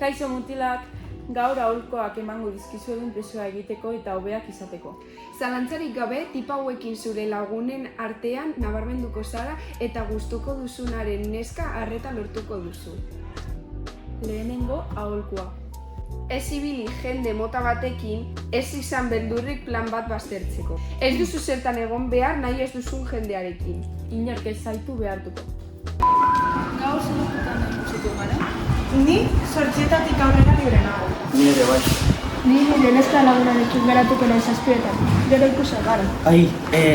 Kaixo mutilak, gaur aholkoak emango dizkizuegu inpresioa egiteko eta hobeak izateko. Zalantzarik gabe, tipa hauekin zure lagunen artean nabarmenduko zara eta gustuko duzunaren neska arreta lortuko duzu. Lehenengo aholkoa. Ez ibili jende mota batekin, ez izan beldurrik plan bat baztertzeko. Ez duzu zertan egon behar nahi ez duzun jendearekin. Inork ez zaitu behartuko. Gaur zelatutan ikusiko gara? Ni 8:00-tik aurrera libre nago. Ni ere bai. Ni nire neska lagunarekin geratuko naiz 7:00-etan. Gero ikusi gara. Ai,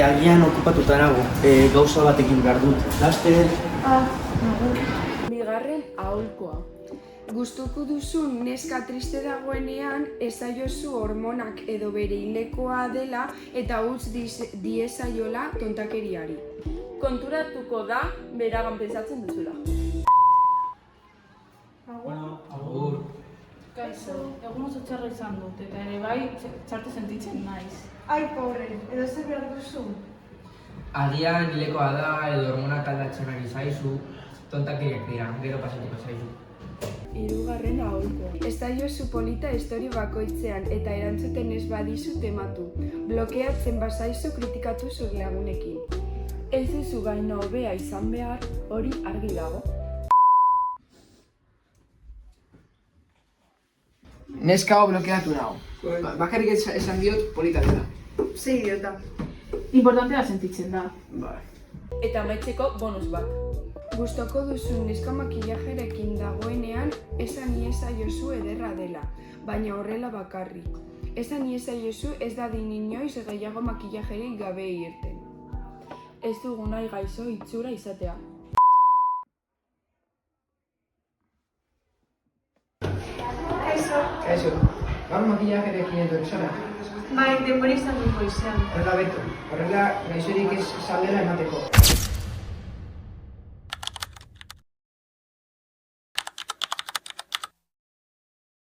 agian okupatuta nago. Gauza batekin behar dut. Laster. Nago. Bigarren aholkoa. Gustuko duzun neska triste dagoenean, ezaiozu hormonak edo bere hilekoa dela eta utz diezaiola tontakeriari. Konturatuko da beragan pentsatzen duzula. Bueno, agur. Kaixo, egun oso txarra izan dut, eta ere bai txartu sentitzen naiz. Ai, pobre, edo zer behar duzu? Agian hilekoa da edo hormonak aldatzen ari zaizu, tontakeriak dira, gero pasatuko zaizu. Hirugarren aholkoa. Ezaiozu polita historia bakoitzean eta erantzuten ez badizu tematu. Blokeatzen bazaizu kritikatu zure lagunekin. Ez duzu gaina hobea izan behar, hori argi dago. Neska hau blokeatu nago. Bakarrik esan diot polita dela. Ze idiota. Importantea sentitzen da. Bai. Eta amaitzeko bonus bat. Gustoko duzun neska makillajerekin dagoenean, esan iezaiozu ederra dela, baina horrela bakarrik. Esan iezaiozu ez dadin inoiz gehiago makillajerik gabe irten. Ez dugu nahi gaixo itxura izatea. Kaixo, gaur makillajerekin etorri zara. Bai, denbora izan dut goizean. Horrela beto, horrela gaixorik ez saldera emateko.